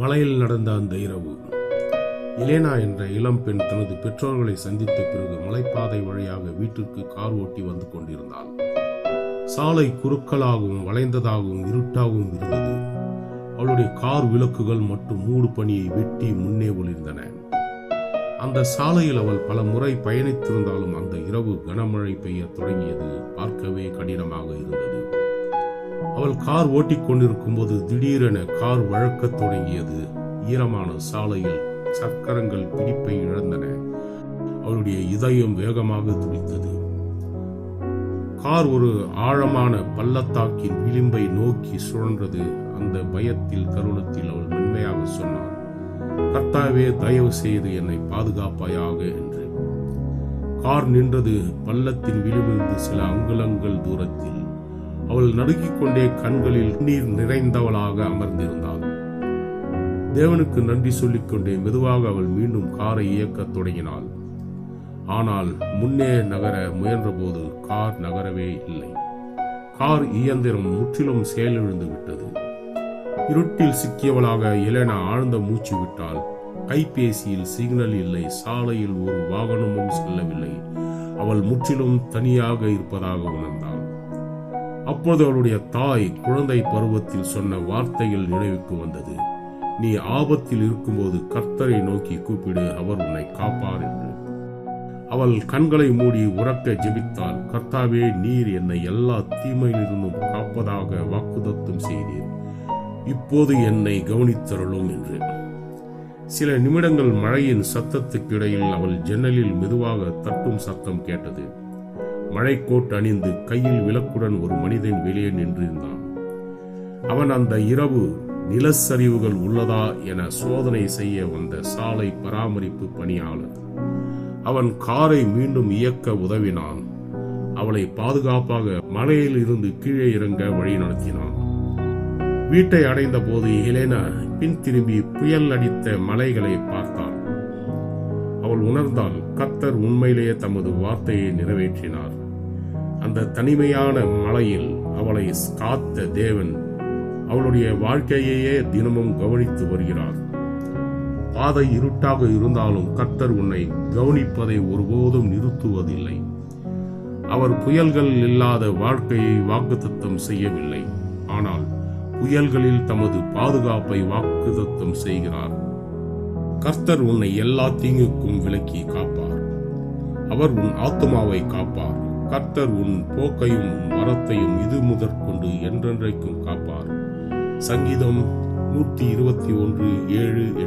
மலையில் நடந்த அந்த இரவு, எலேனா என்ற இளம்பெண் தனது பெற்றோர்களை சந்தித்த பிறகு மலைப்பாதை வழியாக வீட்டிற்கு கார் ஓட்டி வந்து கொண்டிருந்தாள். சாலை குறுக்கலாகவும் வளைந்ததாகவும் இருட்டாகவும் இருந்தது. அவளுடைய கார் விளக்குகள் மற்றும் மூடு பனியை வெட்டி முன்னே ஒளிர்ந்தன. அந்த சாலையில் அவள் பல முறை பயணித்திருந்தாலும் அந்த இரவு கனமழை பெய்ய தொடங்கியது பார்க்கவே கடினமாக இருந்தது. அவள் கார் ஓட்டிக்கொண்டிருக்கும் போது திடீரென கார் வழுக்கத் தொடங்கியது. ஈரமான சாலையில் சக்கரங்கள் பிடிப்பை இழந்தன. அவளுடைய இதயம் வேகமாக துடித்தது. கார் ஒரு ஆழமான பள்ளத்தாக்கின் விளிம்பை நோக்கி சுழன்றது. அந்த பயத்தில் கருணத்தில் அவள் மென்மையாக சொன்னாள், கர்த்தாவே, தயவு செய்து என்னை பாதுகாப்பாயாக என்று. கார் நின்றது. பள்ளத்தின் விளிம்பிலிருந்து சில அங்குலங்கள் தூரத்தில். அவள் நடுங்கிக் கொண்டே கண்களில் நீர் நிறைந்தவளாக அமர்ந்திருந்தாள். தேவனுக்கு நன்றி சொல்லிக்கொண்டே மெதுவாக அவள் மீண்டும் காரை இயக்கத் தொடங்கினாள். ஆனால் முன்னே நகர முயன்றபோது கார் நகரவே இல்லை. கார் இயந்திரம் முற்றிலும் செயலிழந்து விட்டது. இருட்டில் சிக்கியவளாக எலேனா ஆழ்ந்த மூச்சு விட்டாள். கைபேசியில் சிக்னல் இல்லை. சாலையில் ஒரு வாகனமும் செல்லவில்லை. அவள் முற்றிலும் தனியாக இருப்பதாக உணர்ந்தாள். அப்போது அவளுடைய தாய் குழந்தை பருவத்தில் சொன்ன வார்த்தைகள் நினைவுக்கு வந்தது. நீ ஆபத்தில் இருக்கும்போது கர்த்தரை நோக்கி கூப்பிடு, அவர் உன்னை காப்பார் என்று. அவள் கண்களை மூடி உறக்க ஜெபித்தாள். கர்த்தாவே, நீர் என்னை எல்லா தீமையிலிருந்தும் காப்பதாக வாக்குத்தத்தம் செய்தீர். இப்போது என்னை கவனித்தருளும் என்று. சில நிமிடங்கள் மழையின் சத்தத்துக்கு இடையில் அவள் ஜன்னலில் மெதுவாக தட்டும் சத்தம் கேட்டது. மழைக்கோட் அணிந்து கையில் விளக்குடன் ஒரு மனிதன் வெளியே நின்றிருந்தான். அவன் அந்த இரவு நிலச்சரிவுகள் உள்ளதா என சோதனை செய்ய வந்த சாலை பராமரிப்பு பணியாளர். அவன் காரை மீண்டும் இயக்க உதவினான். அவளை பாதுகாப்பாக மலையில் இருந்து கீழே இறங்க வழி நடத்தினான். வீட்டை அடைந்த போது எலேனா பின் திரும்பி புயல் அடித்த மலைகளை பார்த்தாள். அவள் உணர்ந்தாள், கர்த்தர் உண்மையிலேயே தமது வார்த்தையை நிறைவேற்றினார். அந்த தனிமையான மலையில் அவளை காத்த தேவன் அவளுடைய வாழ்க்கையையே தினமும் கவனித்து வருகிறார். பாதை இருட்டாக இருந்தாலும் கர்த்தர் உன்னை கவனிப்பதை ஒருபோதும் நிறுத்துவதில்லை. அவர் புயல்கள் இல்லாத வாழ்க்கையை வாக்குத்தத்தம் செய்யவில்லை, ஆனால் புயல்களில் தமது பாதுகாப்பை வாக்குத்தத்தம் செய்கிறார். கர்த்தர் உன்னை எல்லா தீங்குக்கும் விலக்கி காப்பார். அவர் உன் ஆத்துமாவை காப்பார். கர்த்தர் உன் போக்கையும் உன் வரத்தையும் இது முதற்கொண்டு என்றென்றைக்கும் காப்பார். சங்கீதம் 121:7.